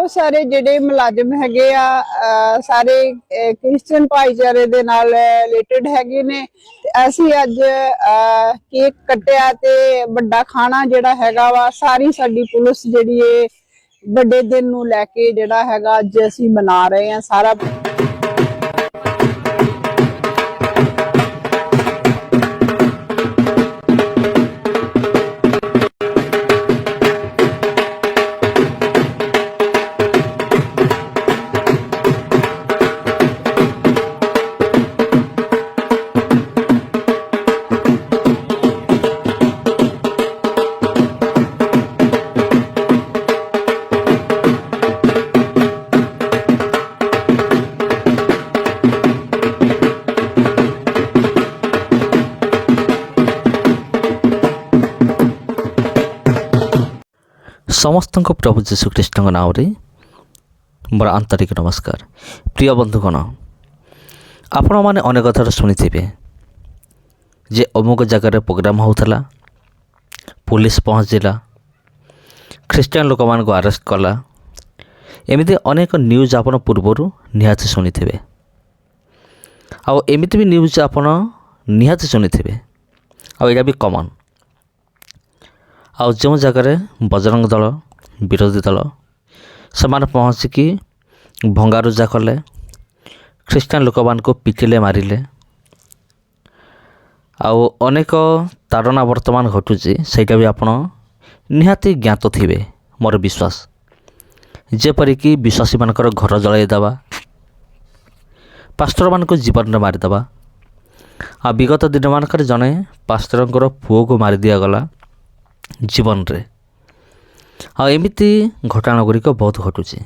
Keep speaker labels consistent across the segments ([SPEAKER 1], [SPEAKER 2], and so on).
[SPEAKER 1] बहुत सारे जिहड़े मुलाजिम हैगे सारे क्रिश्चियन भाईचारे दे नाल रिलेटेड हैगे ने ते असीं अज केक कट्टिया ते वड्डा खाना जिहड़ा हैगा वा सारी साडी पुलिस जिहड़ी है बड़े दिन नूं लैके जिहड़ा हैगा अज असीं मना रहे हैं सारा।
[SPEAKER 2] समस्त प्रभु जीशुख्रीष्ट नाम रे मोर आंतरिक नमस्कार। प्रिय बंधुगण, आपण मैंने अनेक थर शुणिथे जे अमुक जगार प्रोग्राम होता, पुलिस पहुँचला, ख्रीस्टान लोक मान अरेस्ट कला, एमती अनेक न्यूज आपण पूर्वर निहाती शुणिथे। आमती भी न्यूज आपण निहाती शुणिथे, आईटा भी कमन। जो जगार बजरंग दल विरोधी दल से पहुँचिकी भंगारुजा कले, ख्रीस्टान लोक मान पिटिले मारिले, अनेक ताड़ना वर्तमान घटुची सहीटा भी आपण निहाती ज्ञात थे मोर विश्वास। जेपरिक विश्वासी मानकर घर जलईदेवा, पास्टर मान जीवन में मारिदेवा। विगत दिन मानक जड़े पास्टर पुओ को मारी दिगला जीवन रे। एमती घटना गुड़िक बहुत घटुची।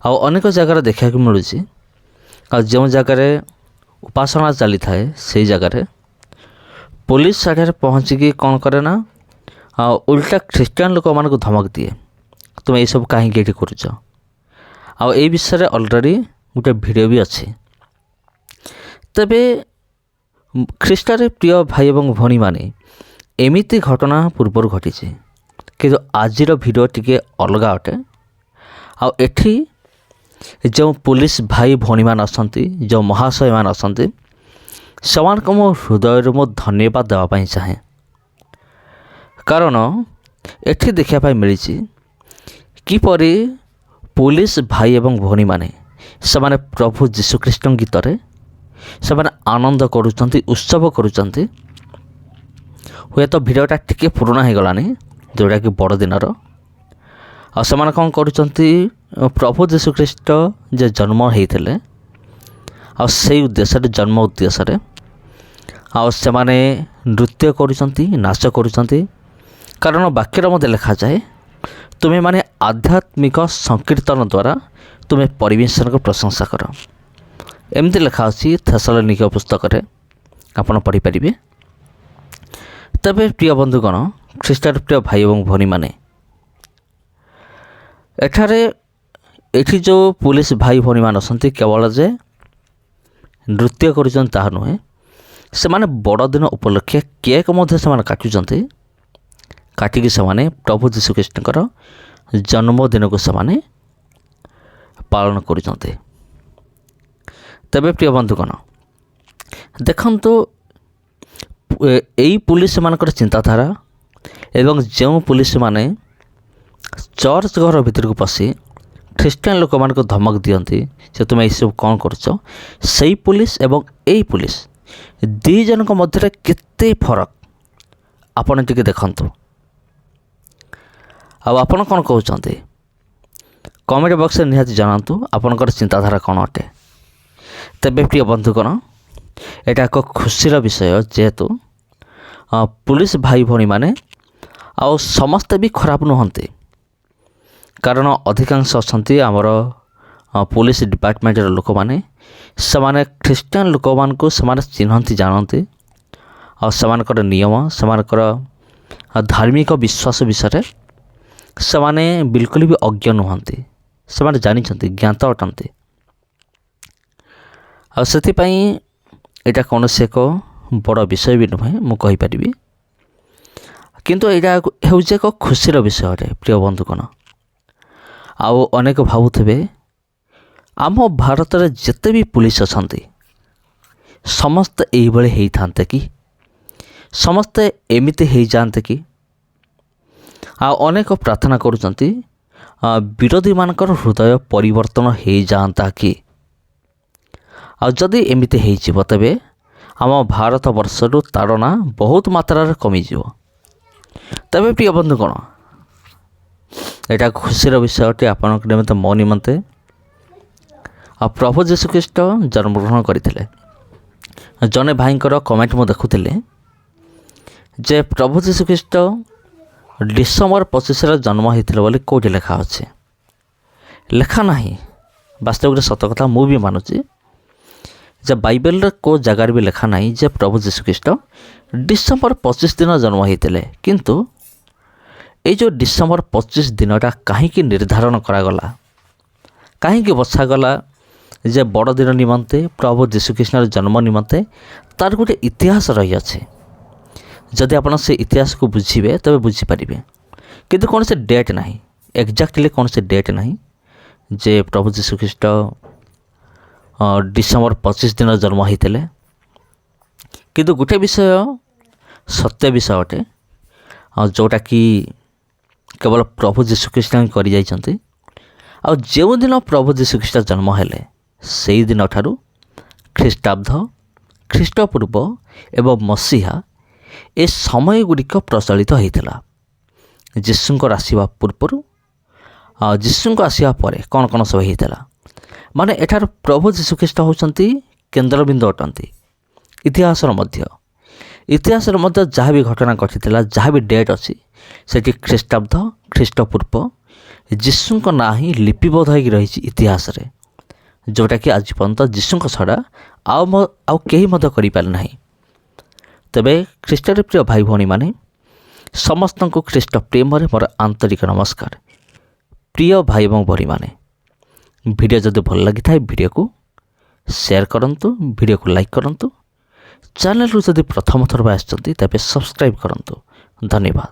[SPEAKER 2] अनेक जगार देखा मिलूँ जो जगार उपासना चली थाए से जगार पुलिस साढ़े पहुँचिकी कौन करे ना उल्टा ख्रीस्टान लोक मान धमक दिए, तुम ये सब कहीं करुच। ये विषय ऑलरेडी गोटे वीडियो भी अच्छी। तबे ख्रीष्टान प्रिय भाई और भौणी माने एमिति घटना पूर्वर घटी कि आजिर वीडियो टिके अलग अटे। एठी जो पुलिस भाई भौणी मान असंती, जो महाशय मान असंती, समान को मो हृदय मो धन्यवाद देवाई चाहे। कारण एठी देखा मिली किपरि पुलिस भाई एवं भौणी माने समान प्रभु जीशुख्रीष्ट गीतरे समान आनंद करुचंती, उत्सव करुचंती। हुए तो भिडियोटा टिके पुराना हो गलानी जोटा कि बड़ दिनर। से कौन करुचंती प्रभु जीशुख्रीष्ट जे जन्म होते से उद्देश्य जन्म उद्देश्य से माने नृत्य करुचंती, नाच करुचंती। कारण वाक्यर मध्य लिखा जाए तुम्हें माने आध्यात्मिक संकीर्तन द्वारा तुम्हें परमेश्वर को प्रशंसा कर। एमती लिखा अच्छी थेसलोनिक पुस्तक रे आपण पढ़ी पारिबे। तबे प्रिय बंधुगण, ख्रीष्टान प्रिय भाई और भौणी माने एठी जो पुलिस भाई भौणी मान असंती केवल जे नृत्य करुचन ताहा नुहे, से माने बड़ दिन उपलक्षे केक मध्य से काटुचंती। काटिकी से प्रभु जीशुख्रीष्टर जन्मदिन को से पालन करुचंती। तबे प्रिय बंधुगण देखंतु यही पुलिस मानकर चिंताधारा एवं जो पुलिस माने चर्च घर भीतर को पशि ख्रीस्टान लोक मान धमक दियंती जे तुम सब कौन करछ, सही पुलिस एवं यही पुलिस दी जन मध्य केते फरक आपन टिके देखंतु। आपन कौन कहते कमेंट बॉक्स में निहाती जानतु आपनकर चिंताधारा कौन अटे। तबे प्रिय बंधुगण एटा एक खुशीर विषय जेहेतु पुलिस भाई भौणी माने समस्ते भी खराब नुहंती। कारण अधिकांश अच्छा आमर पुलिस डिपार्टमेंट लोक मैंने से ख्रीस्टान लोक मान को चिन्हती जानती और नियम से धार्मिक विश्वास विषय से बिल्कुल भी अज्ञ नुहंती। से जानी ज्ञात अटंती। आटा कौन से एक बड़ विषय भी नुहे मु कहीपरि किंतु यहाँ हूँ एक खुशीर विषय प्रिय बंधुगण। ଆଉ ଅନେକ ଭାବୁଥିବେ ଆମ ଭାରତରେ ଯେତେ ବି ପୁଲିସ ଅଛନ୍ତି ସମସ୍ତେ ଏଇଭଳି ହେଇଥାନ୍ତେ କି, ସମସ୍ତେ ଏମିତି ହେଇଯାଆନ୍ତେ କି? ଆଉ ଅନେକ ପ୍ରାର୍ଥନା କରୁଛନ୍ତି ବିରୋଧୀମାନଙ୍କର ହୃଦୟ ପରିବର୍ତ୍ତନ ହେଇଯାଆନ୍ତା କି? ଆଉ ଯଦି ଏମିତି ହେଇଯିବ ତେବେ ଆମ ଭାରତ ବର୍ଷରୁ ତାଡ଼ନା ବହୁତ ମାତ୍ରାରେ କମିଯିବ। ତେବେ ପ୍ରିୟ ବନ୍ଧୁ, କ'ଣ ଏଇଟା ଖୁସିର ବିଷୟ ଅଟେ ଆପଣଙ୍କ ନିମନ୍ତେ, ମୋ ନିମନ୍ତେ। ଆଉ ପ୍ରଭୁ ଯୀଶୁଖ୍ରୀଷ୍ଟ ଜନ୍ମଗ୍ରହଣ କରିଥିଲେ। ଜଣେ ଭାଇଙ୍କର କମେଣ୍ଟ ମୁଁ ଦେଖୁଥିଲି ଯେ ପ୍ରଭୁ ଯୀଶୁଖ୍ରୀଷ୍ଟ ଡିସେମ୍ବର 25ରେ ଜନ୍ମ ହୋଇଥିଲେ ବୋଲି କେଉଁଠି ଲେଖା ଅଛି? ଲେଖା ନାହିଁ। ବାସ୍ତବରେ ସତ କଥା, ମୁଁ ବି ମାନୁଛି ଯେ ବାଇବେଲରେ କେଉଁ ଜାଗାରେ ବି ଲେଖା ନାହିଁ ଯେ ପ୍ରଭୁ ଯୀଶୁଖ୍ରୀଷ୍ଟ ଡିସେମ୍ବର 25 ଦିନ ଜନ୍ମ ହୋଇଥିଲେ। କିନ୍ତୁ ଏଇ ଯେଉଁ ଡିସେମ୍ବର 25 ଦିନଟା କାହିଁକି ନିର୍ଦ୍ଧାରଣ କରାଗଲା, କାହିଁକି ବଛାଗଲା ଯେ ବଡ଼ଦିନ ନିମନ୍ତେ, ପ୍ରଭୁ ଯୀଶୁଖ୍ରୀଷ୍ଟର ଜନ୍ମ ନିମନ୍ତେ, ତାର ଗୋଟେ ଇତିହାସ ରହିଅଛି। ଯଦି ଆପଣ ସେ ଇତିହାସକୁ ବୁଝିବେ ତେବେ ବୁଝିପାରିବେ। କିନ୍ତୁ କୌଣସି ଡେଟ୍ ନାହିଁ, ଏକ୍ଜାକ୍ଟଲି କୌଣସି ଡେଟ୍ ନାହିଁ ଯେ ପ୍ରଭୁ ଯୀଶୁଖ୍ରୀଷ୍ଟ ଡିସେମ୍ବର 25 ଦିନ ଜନ୍ମ ହୋଇଥିଲେ। କିନ୍ତୁ ଗୋଟେ ବିଷୟ ସତ୍ୟ ବିଷୟ ଅଟେ, ଯେଉଁଟାକି କେବଳ ପ୍ରଭୁ ଯୀଶୁଖ୍ରୀଷ୍ଟ ହିଁ କରିଯାଇଛନ୍ତି। ଆଉ ଯେଉଁଦିନ ପ୍ରଭୁ ଯୀଶୁଖ୍ରୀଷ୍ଟ ଜନ୍ମ ହେଲେ ସେହିଦିନଠାରୁ ଖ୍ରୀଷ୍ଟାବ୍ଦ, ଖ୍ରୀଷ୍ଟପୂର୍ବ ଏବଂ ମସିହା ଏ ସମୟ ଗୁଡ଼ିକ ପ୍ରଚଳିତ ହୋଇଥିଲା। ଯୀଶୁଙ୍କର ଆସିବା ପୂର୍ବରୁ ଆଉ ଯୀଶୁଙ୍କ ଆସିବା ପରେ କ'ଣ କ'ଣ ସବୁ ହୋଇଥିଲା, ମାନେ ଏଠାର ପ୍ରଭୁ ଯୀଶୁଖ୍ରୀଷ୍ଟ ହେଉଛନ୍ତି କେନ୍ଦ୍ରବିନ୍ଦୁ ଅଟନ୍ତି। ଇତିହାସର ମଧ୍ୟ ଯାହା ବି ଘଟଣା ଘଟିଥିଲା, ଯାହା ବି ଡେଟ୍ ଅଛି, ସେଠି ଖ୍ରୀଷ୍ଟାବ୍ଦ, ଖ୍ରୀଷ୍ଟପୂର୍ବ ଯୀଶୁଙ୍କ ନାଁ ହିଁ ଲିପିବଦ୍ଧ ହୋଇକି ରହିଛି ଇତିହାସରେ, ଯେଉଁଟାକି ଆଜି ପର୍ଯ୍ୟନ୍ତ ଯୀଶୁଙ୍କ ଛଡ଼ା ଆଉ କେହି ମଧ୍ୟ କରିପାରେ ନାହିଁ। ତେବେ ଖ୍ରୀଷ୍ଟରେ ପ୍ରିୟ ଭାଇ ଭଉଣୀମାନେ, ସମସ୍ତଙ୍କୁ ଖ୍ରୀଷ୍ଟ ପ୍ରେମରେ ମୋର ଆନ୍ତରିକ ନମସ୍କାର। ପ୍ରିୟ ଭାଇ ଏବଂ ଭଉଣୀମାନେ, ଭିଡ଼ିଓ ଯଦି ଭଲ ଲାଗିଥାଏ ଭିଡ଼ିଓକୁ ସେୟାର କରନ୍ତୁ, ଭିଡ଼ିଓକୁ ଲାଇକ୍ କରନ୍ତୁ। ଚ୍ୟାନେଲରୁ ଯଦି ପ୍ରଥମ ଥର ଆସିଛନ୍ତି ତେବେ ସବସ୍କ୍ରାଇବ୍ କରନ୍ତୁ। ଧନ୍ୟବାଦ।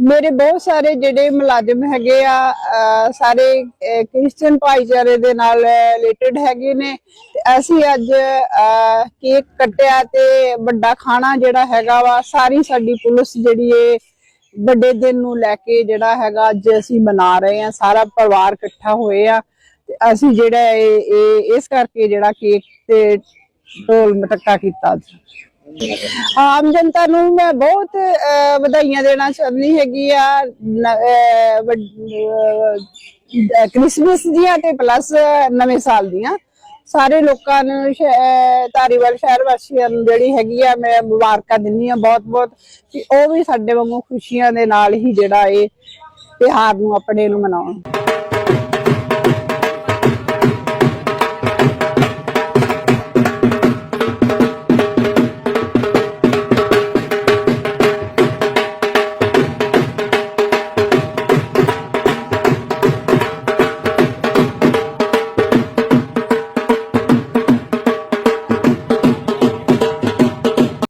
[SPEAKER 1] ਮੇਰੇ ਬਹੁਤ ਸਾਰੇ ਜਿਹੜੇ ਮੁਲਾਜ਼ਮ ਹੈਗੇ ਆ ਸਾਰੇ ਕ੍ਰਿਸਚੀਅਨ ਭਾਈਚਾਰੇ ਦੇ ਨਾਲ ਰਿਲੇਟਡ ਹੈਗੇ ਨੇ ਤੇ ਅਸੀਂ ਅੱਜ ਕੇਕ ਕੱਟਿਆ ਤੇ ਵੱਡਾ ਖਾਣਾ ਜਿਹੜਾ ਹੈਗਾ ਵਾ ਸਾਰੀ ਸਾਡੀ ਪੁਲਿਸ ਜਿਹੜੀ ਏ ਵੱਡੇ ਦਿਨ ਨੂੰ ਲੈ ਕੇ ਜਿਹੜਾ ਹੈਗਾ ਅੱਜ ਅਸੀਂ ਮਨਾ ਰਹੇ ਆ। ਸਾਰਾ ਪਰਿਵਾਰ ਇਕੱਠਾ ਹੋਏ ਆ ਤੇ ਅਸੀਂ ਜਿਹੜਾ ਇਹ ਇਸ ਕਰਕੇ ਜਿਹੜਾ ਕੇਕ ਤੇ ਢੋਲ ਮਟਕਾ ਕੀਤਾ। ਆਮ ਜਨਤਾ ਨੂੰ ਮੈਂ ਬਹੁਤ ਵਧਾਈਆਂ ਦੇਣਾ ਚਾਹੁੰਦੀ ਹੈਗੀ ਆ ਕ੍ਰਿਸਮਸ ਦੀਆਂ ਤੇ ਪਲੱਸ ਨਵੇਂ ਸਾਲ ਦੀਆਂ। ਸਾਰੇ ਲੋਕਾਂ ਨੂੰ ਧਾਰੀਵਾਲ ਸ਼ਹਿਰ ਵਾਸੀਆਂ ਨੂੰ ਜਿਹੜੀ ਹੈਗੀ ਆ ਮੈਂ ਮੁਬਾਰਕਾਂ ਦਿੰਦੀ ਆ ਬਹੁਤ ਬਹੁਤ, ਕਿ ਉਹ ਵੀ ਸਾਡੇ ਵਾਂਗੂ ਖੁਸ਼ੀਆਂ ਦੇ ਨਾਲ ਹੀ ਜਿਹੜਾ ਇਹ ਤਿਉਹਾਰ ਨੂੰ ਆਪਣੇ ਨੂੰ ਮਨਾਉਣ।